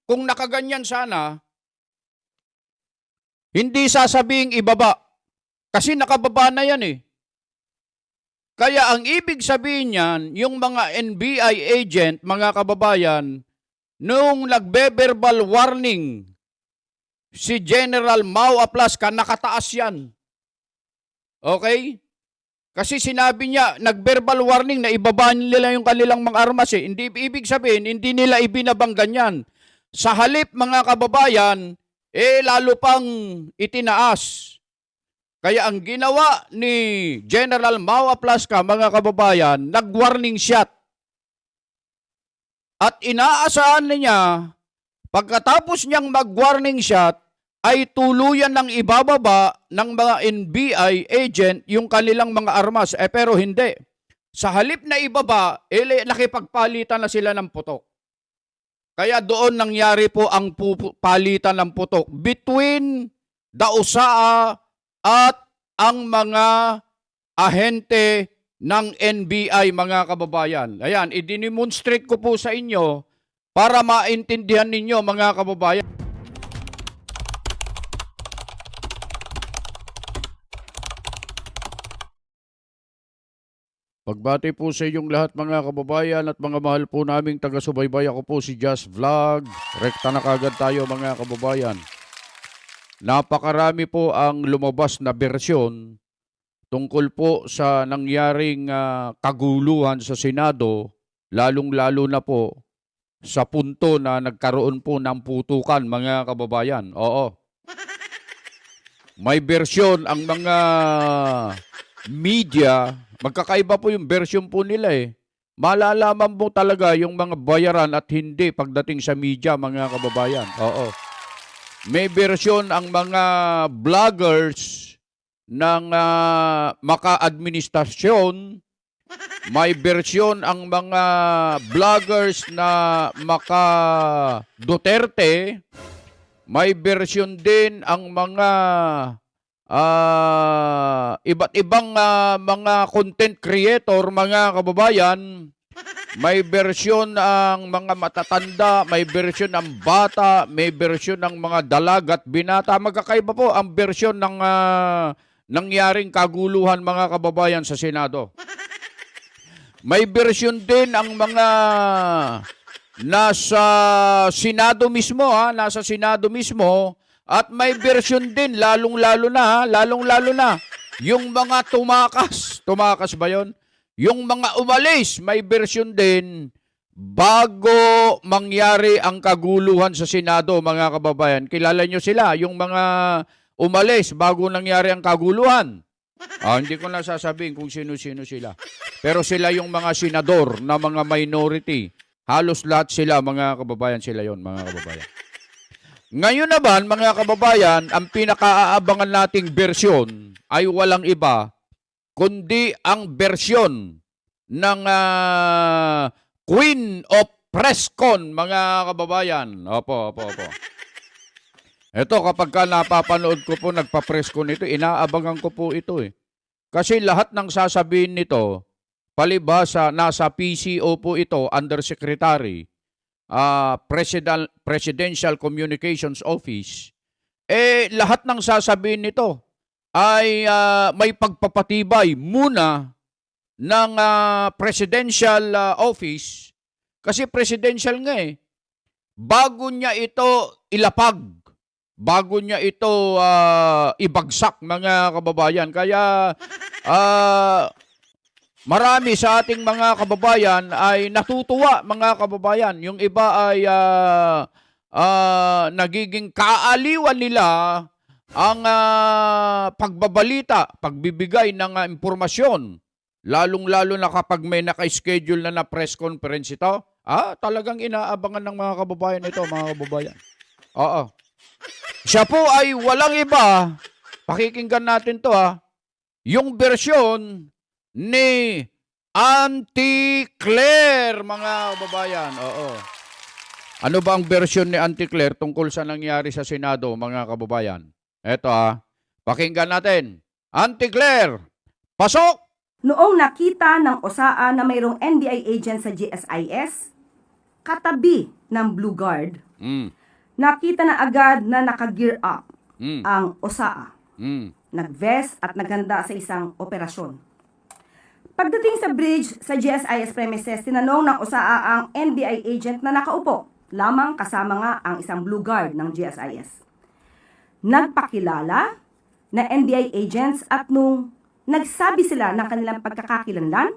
kung nakaganyan sana, hindi sasabing ibaba. Kasi nakababa na yan eh. Kaya ang ibig sabihin niyan, yung mga NBI agent, mga kababayan, nung nagbe-verbal warning si General Mau Aplasca, nakataas yan. Okay? Kasi sinabi niya, nag-verbal warning na ibaba nila yung kanilang mga armas eh. Hindi ibig sabihin, hindi nila ibinabang ganyan. Sa halip mga kababayan, lalo pang itinaas. Kaya ang ginawa ni General Mau Aplasca, mga kababayan, nag-warning shot. At inaasahan niya, pagkatapos niyang mag-warning shot, ay tuluyan ng ibababa ng mga NBI agent yung kanilang mga armas. Pero hindi. Sa halip na ibaba, nakipagpalitan na sila ng putok. Kaya doon nangyari po ang palitan ng putok between the USAA at ang mga ahente ng NBI, mga kababayan. Ayan, i-demonstrate ko po sa inyo para maintindihan ninyo, mga kababayan. Pagbati po sa inyong lahat, mga kababayan at mga mahal po naming taga-subaybay. Ako po si Just Vlog. Rekta na kagad tayo, mga kababayan. Napakarami po ang lumabas na bersyon tungkol po sa nangyaring kaguluhan sa Senado, lalong-lalo na po sa punto na nagkaroon po ng putukan, mga kababayan. Oo. May bersyon ang mga media, magkakaiba po yung version po nila eh. Malalaman mo talaga yung mga bayaran at hindi pagdating sa media, mga kababayan. Oo. May version ang mga vloggers ng maka-administrasyon. May version ang mga vloggers na maka-Duterte. May version din ang mga iba't ibang mga content creator, mga kababayan. May version ang mga matatanda, may version ng bata, may version ng mga dalaga at binata. Magkakaiba po ang version ng nangyaring kaguluhan, mga kababayan, sa Senado. May version din ang mga nasa Senado mismo, nasa Senado mismo, at may version din lalong-lalo na yung mga tumakas ba yon? Yung mga umalis, may version din bago mangyari ang kaguluhan sa Senado, mga kababayan. Kilala nyo sila, yung mga umalis bago nangyari ang kaguluhan. Hindi ko na sasabihin kung sino-sino sila. Pero sila yung mga senador na mga minority. Halos lahat sila, mga kababayan, sila yon, mga kababayan. Ngayon naman, mga kababayan, ang pinaka-aabangan nating bersyon ay walang iba, kundi ang bersyon ng Queen of Presscon, mga kababayan. Opo. Ito, kapag ka napapanood ko po, nagpa-presscon ito, inaabangan ko po ito eh. Kasi lahat ng sasabihin nito, palibhasa, nasa PCO po ito, Undersecretary, Presidential Communications Office, lahat ng sasabihin nito ay may pagpapatibay muna ng Presidential Office, kasi presidential nga eh, bago niya ito ilapag, bago niya ito ibagsak, mga kababayan. Kaya marami sa ating mga kababayan ay natutuwa, mga kababayan. Yung iba ay nagiging kaaliwan nila ang pagbabalita, pagbibigay ng impormasyon. Lalong-lalo na kapag may naka-schedule na press conference ito, talagang inaabangan ng mga kababayan ito, mga kababayan. Oo. Siya po ay walang iba, pakikinggan natin to yung bersyon ni Auntie Claire, mga kababayan. Oo. Ano ba ang bersyon ni Auntie Claire tungkol sa nangyari sa Senado, mga kababayan? Eto pakinggan natin. Auntie Claire, pasok! Noong nakita ng USAA na mayroong NBI agent sa GSIS, katabi ng Blue Guard, Mm. nakita na agad na naka-gear up Mm. ang OSAA. Mm. Nag-vest at naghanda sa isang operasyon. Pagdating sa bridge sa GSIS premises, tinanong ng OSAA ang NBI agent na nakaupo, lamang kasama nga ang isang Blue Guard ng GSIS. Nagpakilala na NBI agents at nung nagsabi sila ng kanilang pagkakakilanlan,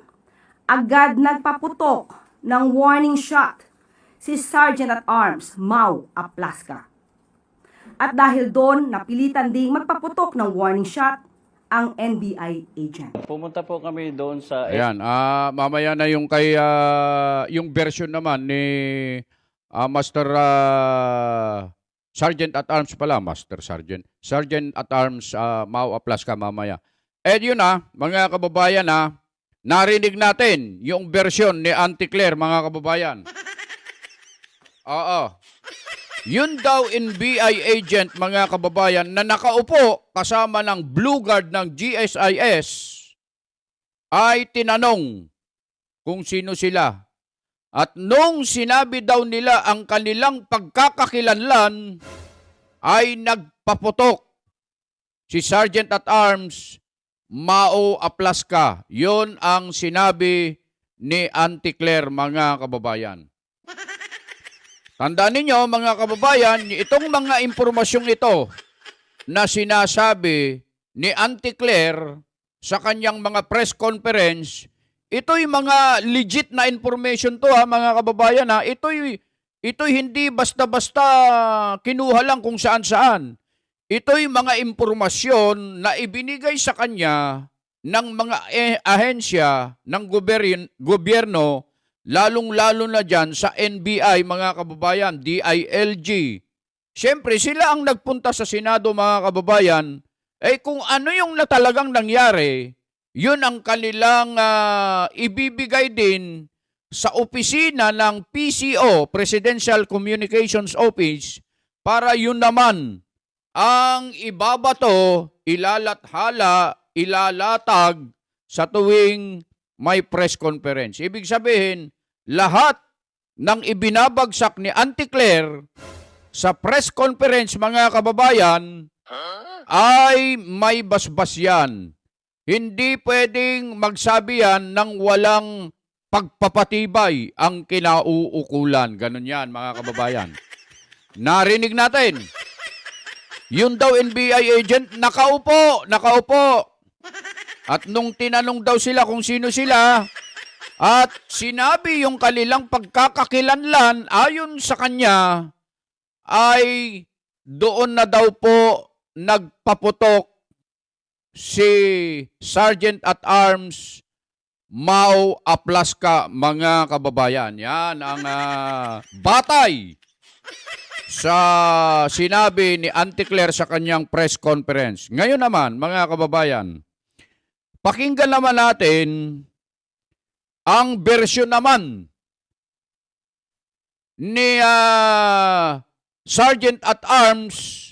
agad nagpaputok ng warning shot si Sergeant at Arms Mau Aplaska. At dahil doon, napilitan ding magpaputok ng warning shot ang NBI agent. Pumunta po kami doon sa Ayan, mamaya na yung kay yung version naman ni Master Sergeant at Arms pala, Master Sergeant. Sergeant at Arms Mau Aplaska mamaya. Eh yun mga kababayan narinig natin yung version ni Auntie Claire, mga kababayan. Oo. Yun daw NBI agent, mga kababayan, na nakaupo kasama ng Blue Guard ng GSIS ay tinanong kung sino sila. At nung sinabi daw nila ang kanilang pagkakakilanlan, ay nagpaputok si Sergeant at Arms Mau Aplaska. Yun ang sinabi ni Auntie Claire, mga kababayan. Tandaan ninyo, mga kababayan, itong mga impormasyong ito na sinasabi ni Auntie Claire sa kanyang mga press conference, ito'y mga legit na information to mga kababayan Ito'y hindi basta-basta kinuha lang kung saan-saan. Ito'y mga impormasyon na ibinigay sa kanya ng mga ahensya ng gobyerno, lalong-lalo na dyan sa NBI, mga kababayan, DILG. Siyempre, sila ang nagpunta sa Senado, mga kababayan, kung ano yung talagang nangyari, yun ang kanilang ibibigay din sa opisina ng PCO, Presidential Communications Office, para yun naman ang ibabato, ilalathala, ilalatag sa tuwing may press conference. Ibig sabihin, lahat ng ibinabagsak ni Auntie Claire sa press conference, mga kababayan, ay may basbas yan. Hindi pwedeng magsabi yan ng walang pagpapatibay ang kinauukulan. Ganun yan, mga kababayan. Narinig natin. Yun daw NBI agent, nakaupo. At nung tinanong daw sila kung sino sila, at sinabi yung kanilang pagkakakilanlan, ayon sa kanya, ay doon na daw po nagpaputok si Sergeant at Arms Mau Aplaska, mga kababayan. Yan ang batay sa sinabi ni Auntie Claire sa kanyang press conference. Ngayon naman, mga kababayan, pakinggan naman natin ang version naman ni Sergeant at Arms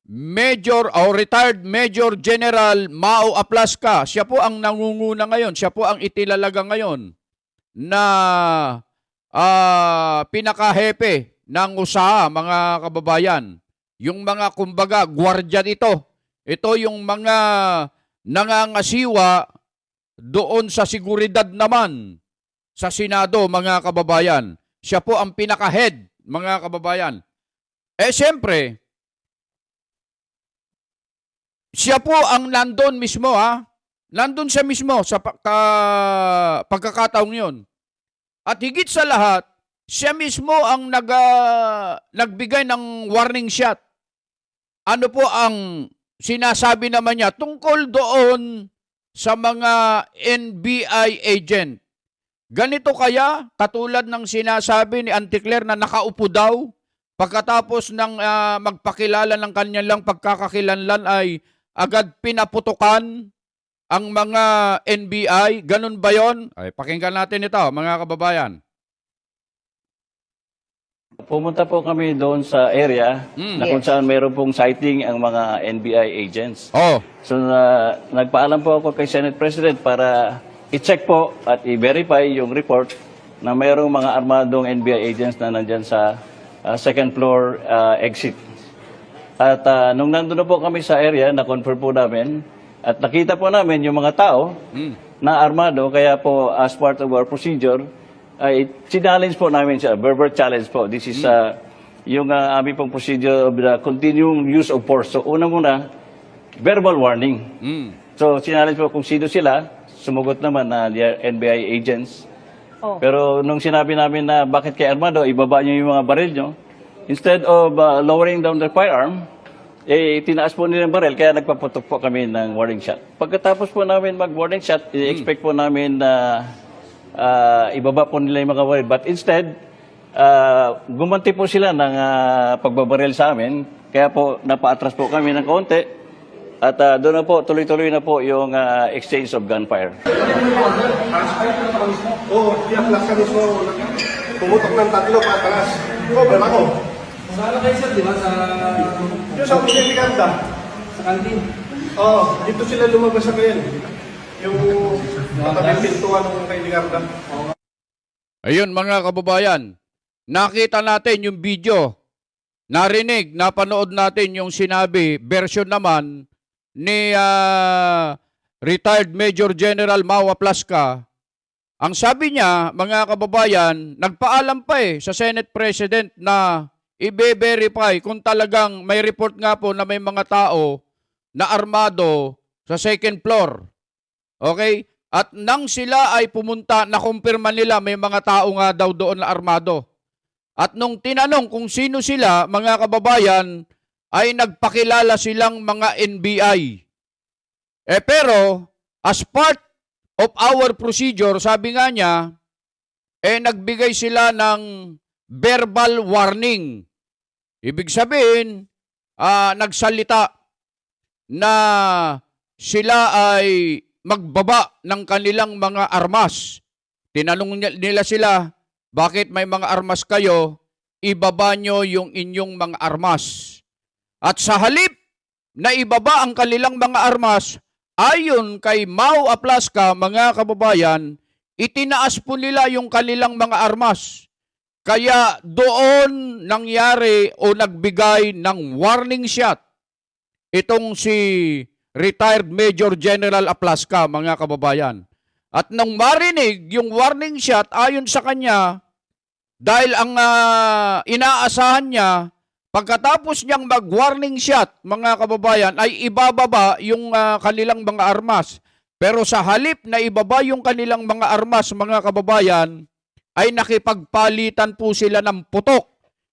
Major o retired Major General Mau Aplaska. Siya po ang nangunguna ngayon. Siya po ang itilalaga ngayon na pinakahepe ng USAA, mga kababayan. Yung mga kumbaga gwardiya dito. Ito yung mga nangangasiwa doon sa seguridad naman sa Senado, mga kababayan. Siya po ang pinaka-head, mga kababayan. Siyempre, siya po ang nandun mismo, Nandun siya mismo sa pagkakataong yun. At higit sa lahat, siya mismo ang nagbigay ng warning shot. Ano po ang sinasabi naman niya tungkol doon sa mga NBI agent? Ganito kaya, katulad ng sinasabi ni Auntie Claire na nakaupo daw, pagkatapos ng magpakilala ng kanyang pagkakakilanlan ay agad pinaputukan ang mga NBI. Ganun ba yon? Ay, pakinggan natin ito, mga kababayan. pumunta po kami doon sa area na kung saan mayroon pong sighting ang mga NBI agents. Oh. So nagpaalam po ako kay Senate President para i-check po at i-verify yung report na mayroong mga armadong NBI agents na nandyan sa second floor exit. At nung nandun na po kami sa area, na-confirm po namin at nakita po namin yung mga tao na armado, kaya po as part of our procedure, ay challenge po namin siya, verbal challenge po. This is yung aming pong procedure of the continuing use of force. So una muna, verbal warning. So challenge po kung sino sila, sumugot naman na NBI agents. Pero nung sinabi namin na bakit kay armado, ibaba niyo yung mga baril nyo, instead of lowering down the firearm, tinaas po nila yung baril, kaya nagpaputok po kami ng warning shot. Pagkatapos po namin mag-warning shot, i-expect po namin na ibaba po nila yung mga baril. But instead, gumanti po sila ng pagbabaril sa amin, kaya po napaatras po kami ng kaunti. At doon na po, tuloy-tuloy na po yung exchange of gunfire. Oo, iyak-lak ka mismo. Pumutok ng tatlo, paatalas. Cover ako. Saan kayo sir, di ba? Sa... Yung sa opisina ni Ganda. Sa kantin. Oo, dito sila lumabas sa kayan. Yung patabing pintuan ng kay Ligarda. Ayun mga kababayan, nakita natin yung video, narinig, napanood natin yung sinabi, version naman ni retired Major General Mau Aplasca. Ang sabi niya, mga kababayan, nagpaalam pa sa Senate President na i-verify kung talagang may report nga po na may mga tao na armado sa second floor. Okay? At nang sila ay pumunta, nakumpirma nila may mga tao nga daw doon na armado. At nung tinanong kung sino sila, mga kababayan, ay nagpakilala silang mga NBI. Pero, as part of our procedure, sabi nga niya, nagbigay sila ng verbal warning. Ibig sabihin, nagsalita na sila ay magbaba ng kanilang mga armas. Tinanong nila sila, bakit may mga armas kayo? Ibaba nyo yung inyong mga armas. At sa halip na ibaba ang kanilang mga armas, ayon kay Mau Aplasca, mga kababayan, itinaas po nila yung kanilang mga armas. Kaya doon nangyari o nagbigay ng warning shot itong si retired Major General Aplasca, mga kababayan. At nang marinig yung warning shot, ayon sa kanya, dahil ang inaasahan niya, pagkatapos niyang mag-warning shot, mga kababayan, ay ibababa yung kanilang mga armas. Pero sa halip na ibaba yung kanilang mga armas, mga kababayan, ay nakipagpalitan po sila ng putok.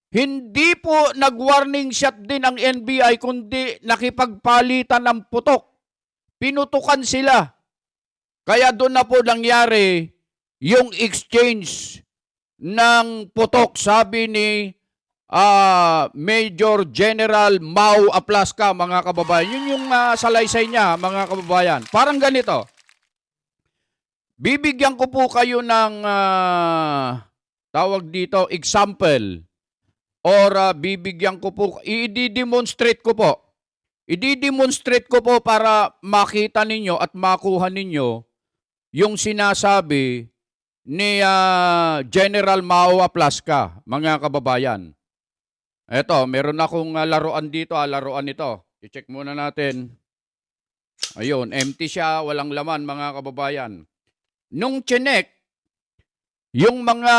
Hindi po nag-warning shot din ang NBI, kundi nakipagpalitan ng putok. Pinutukan sila. Kaya doon na po nangyari yung exchange ng putok, sabi ni Major General Mau Aplasca, mga kababayan. Yun yung salaysay niya, mga kababayan. Parang ganito. Bibigyan ko po kayo ng tawag dito, example. Or bibigyan ko po, i-demonstrate ko po. I-demonstrate ko po para makita ninyo at makuha ninyo yung sinasabi ni General Mau Aplasca, mga kababayan. Eto, meron akong laruan dito, laruan ito. I-check muna natin. Ayun, empty siya, walang laman, mga kababayan. Nung chinek, yung mga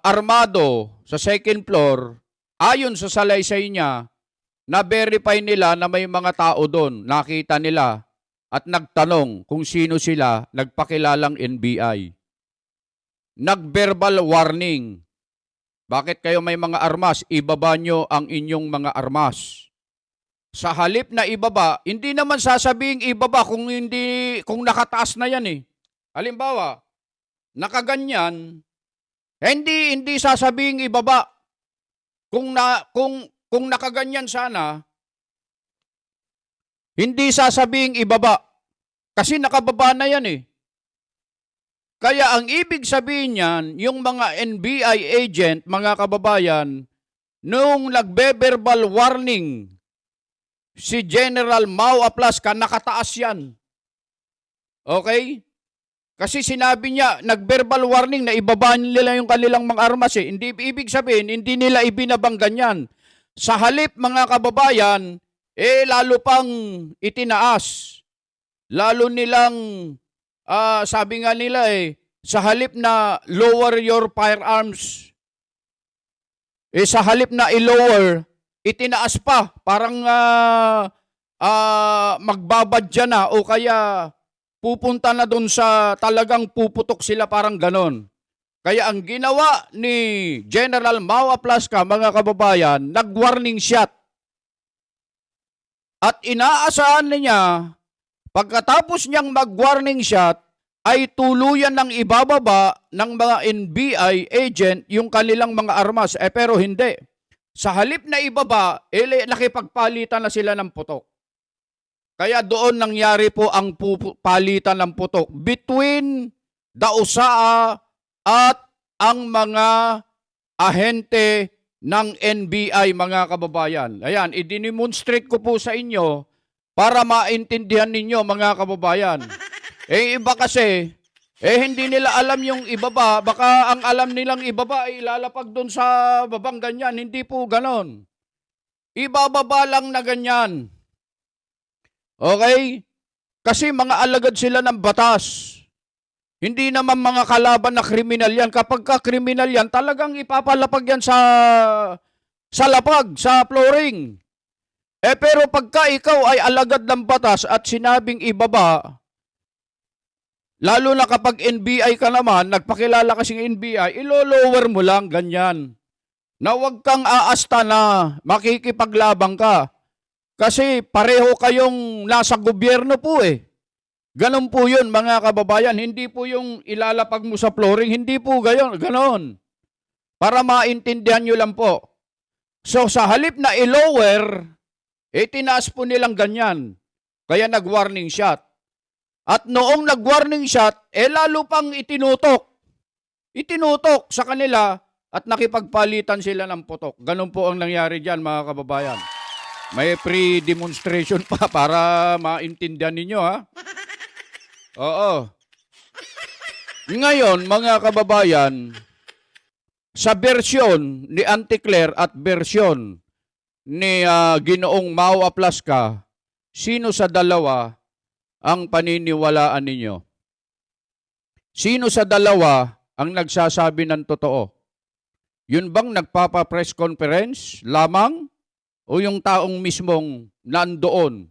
armado sa second floor, ayon sa salaysay niya, na-verify nila na may mga tao doon. Nakita nila at nagtanong kung sino sila, nagpakilalang NBI. Nag-verbal warning. Bakit kayo may mga armas? Ibaba nyo ang inyong mga armas. Sa halip na ibaba, hindi naman sasabing ibaba kung nakataas na yan eh. Halimbawa, nakaganyan, hindi sasabing ibaba. Kung nakaganyan sana, hindi sasabing ibaba. Kasi nakababa na yan eh. Kaya ang ibig sabihin niyan, yung mga NBI agent, mga kababayan, nung nagbe-verbal warning si General Mau Aplasca, nakataas yan. Okay? Kasi sinabi niya, nag-verbal warning na ibaba nila yung kanilang mga armas eh. Hindi ibig sabihin, hindi nila ibinabanggan yan. Sa halip mga kababayan, lalo pang itinaas. Lalo nilang, sabi nga nila sa halip na lower your firearms, sa halip na i-lower, itinaas pa. Parang magbabadya na o kaya pupunta na doon sa talagang puputok sila, parang ganon. Kaya ang ginawa ni General Mau Aplasca, mga kababayan, nag-warning shot. At inaasahan niya, pagkatapos niyang mag-warning shot, ay tuluyan ng ibababa ng mga NBI agent yung kanilang mga armas. Pero hindi. Sa halip na ibaba, nakipagpalitan na sila ng putok. Kaya doon nangyari po ang palitan ng putok between the USAA at ang mga ahente ng NBI, mga kababayan. Ayan, i-demonstrate ko po sa inyo para maintindihan ninyo, mga kababayan. Iba kasi, hindi nila alam yung ibaba. Baka ang alam nilang ibaba ay ilalapag doon sa babang ganyan. Hindi po ganon. Ibababa lang na ganyan. Okay? Kasi mga alagad sila ng batas. Hindi naman mga kalaban na kriminal yan. Kapag ka-kriminal yan, talagang ipapalapag yan sa lapag, sa flooring. Pero pagka ikaw ay alagad ng batas at sinabing ibaba, lalo na kapag NBI ka naman, nagpakilala kasing NBI, ilo-lower mo lang, ganyan. Na huwag kang aasta na makikipaglabang ka. Kasi pareho kayong nasa gobyerno po Ganon po yun, mga kababayan. Hindi po yung ilalapag mo sa flooring. Hindi po ganon. Para maintindihan nyo lang po. So sa halip na i-lower, tinaas po nilang ganyan. Kaya nag-warning shot. At noong nag-warning shot, lalo pang itinutok. Itinutok sa kanila at nakipagpalitan sila ng putok. Ganon po ang nangyari dyan, mga kababayan. May pre-demonstration pa para maintindihan ninyo, ha? Oo. Ngayon, mga kababayan, sa bersyon ni Auntie Claire at bersyon ni Ginoong Mau Aplasca, sino sa dalawa ang paniniwalaan ninyo? Sino sa dalawa ang nagsasabi ng totoo? Yun bang nagpapa-press conference lamang? O yung taong mismong nandoon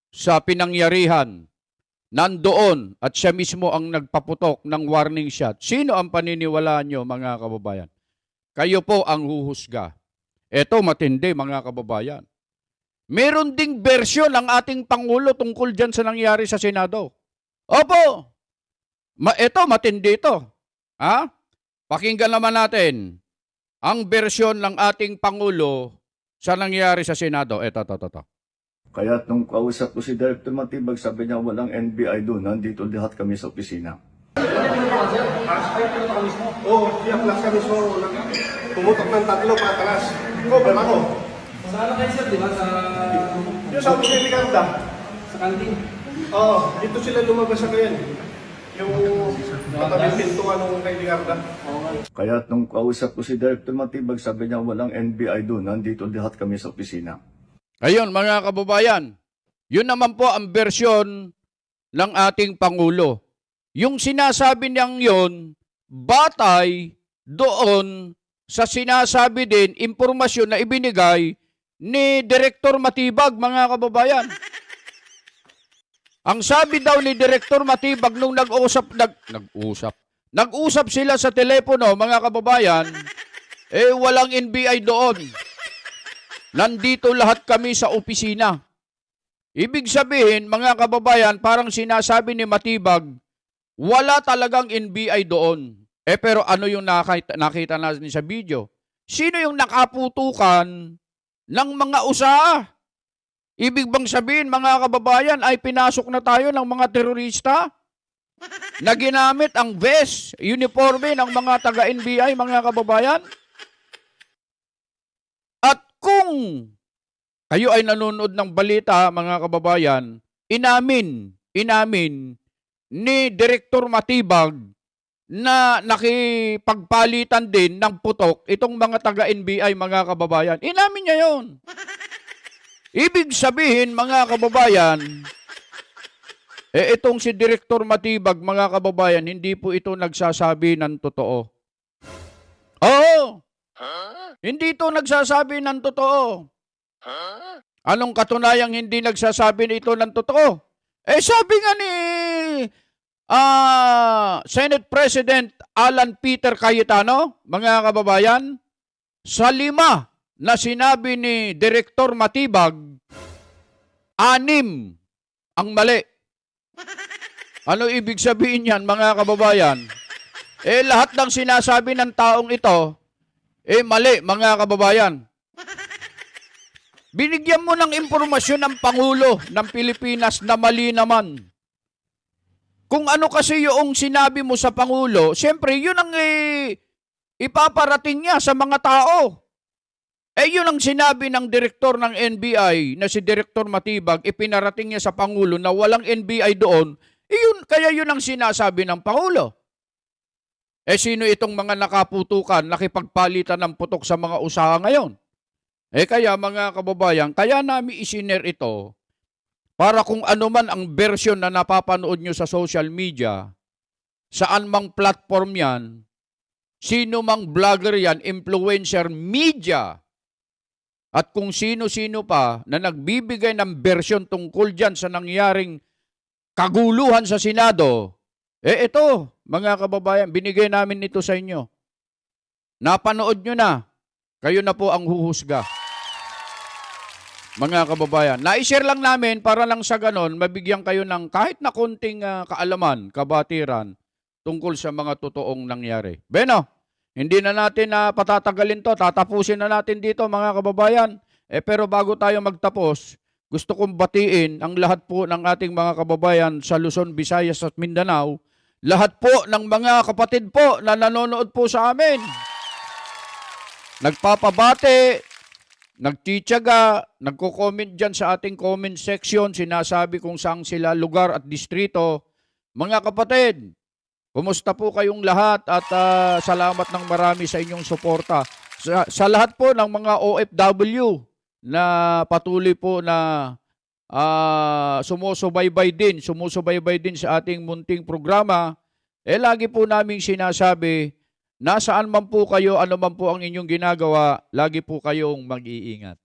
sa pinangyarihan, nandoon at siya mismo ang nagpaputok ng warning shot? Sino ang paniniwalaan nyo, mga kababayan? Kayo po ang huhusga. Eto, matindi, mga kababayan. Meron ding bersyon ang ating Pangulo tungkol dyan sa nangyari sa Senado. Opo! Eto, matindi ito. Ha? Pakinggan naman natin ang bersyon ng ating Pangulo sa nangyari sa Senado. Ito. Kaya nung kausap ko si Director Matibag, sabi niya walang NBI doon, nandito lahat kami sa opisina. Siya plus kami pumutok ng tatlo patalas. Cover ako. Saan kayo sir, di ba? Yung sa opisina ni Carda. Sa kantin. Dito sila lumabas sa ngayon. Yung katabing pintuan ng kay Carda. Kaya nung kausap ko si Director Matibag, sabi niya walang NBI doon, nandito lahat kami sa opisina. Ayun, mga kababayan, yun naman po ang bersyon ng ating Pangulo. Yung sinasabi niyang yun, batay doon sa sinasabi din, impormasyon na ibinigay ni Director Matibag, mga kababayan. Ang sabi daw ni Director Matibag nung nag-usap sila sa telepono, mga kababayan, walang NBI doon. Nandito lahat kami sa opisina. Ibig sabihin, mga kababayan, parang sinasabi ni Matibag, wala talagang NBI doon. Pero ano yung nakita natin sa video? Sino yung nakaputukan ng mga usaha? Ibig bang sabihin, mga kababayan, ay pinasok na tayo ng mga terorista na ginamit ang vest, uniforme ng mga taga-NBI, mga kababayan? At kung kayo ay nanonood ng balita, mga kababayan, inamin ni Direktor Matibag na nakipagpalitan din ng putok itong mga taga-NBI, mga kababayan. Inamin niya yon. Ibig sabihin, mga kababayan, itong si Direktor Matibag, mga kababayan, hindi po ito nagsasabi ng totoo. Oo! Hindi ito nagsasabi ng totoo. Anong katunayang hindi nagsasabi ito ng totoo? Sabi nga ni Senate President Alan Peter Cayetano, mga kababayan, sa 5 na sinabi ni Direktor Matibag, 6 ang mali. Ano ibig sabihin yan, mga kababayan? Lahat ng sinasabi ng taong ito, mali, mga kababayan. Binigyan mo ng impormasyon ng Pangulo ng Pilipinas na mali naman. Kung ano kasi yung sinabi mo sa Pangulo, siyempre yun ang ipaparating niya sa mga tao. Yun ang sinabi ng direktor ng NBI na si Direktor Matibag, ipinarating niya sa Pangulo na walang NBI doon, kaya yun ang sinasabi ng Pangulo. Sino itong mga nakaputukan, nakipagpalitan ng putok sa mga usaha ngayon? Kaya mga kababayan, kaya namin isiner ito para kung ano man ang version na napapanood nyo sa social media, saan mang platform yan, sino mang vlogger yan, influencer, media, at kung sino-sino pa na nagbibigay ng version tungkol dyan sa nangyaring kaguluhan sa Senado, ito, mga kababayan, binigay namin ito sa inyo. Napanood nyo na. Kayo na po ang huhusga. Mga kababayan, na-share lang namin para lang sa ganon, mabigyan kayo ng kahit na konting kaalaman, kabatiran, tungkol sa mga totoong nangyari. Beno, hindi na natin patatagalin to, tatapusin na natin dito, mga kababayan. Pero bago tayo magtapos, gusto kong batiin ang lahat po ng ating mga kababayan sa Luzon, Visayas at Mindanao, lahat po ng mga kapatid po na nanonood po sa amin. Nagpapabate, nagtitiyaga, nagko-comment dyan sa ating comment section, sinasabi kung saan sila lugar at distrito. Mga kapatid, kumusta po kayong lahat at salamat ng marami sa inyong suporta. Sa lahat po ng mga OFW na patuloy po na sumusubaybay din sa ating munting programa, lagi po naming sinasabi, nasaan man po kayo, ano man po ang inyong ginagawa, lagi po kayong mag-iingat.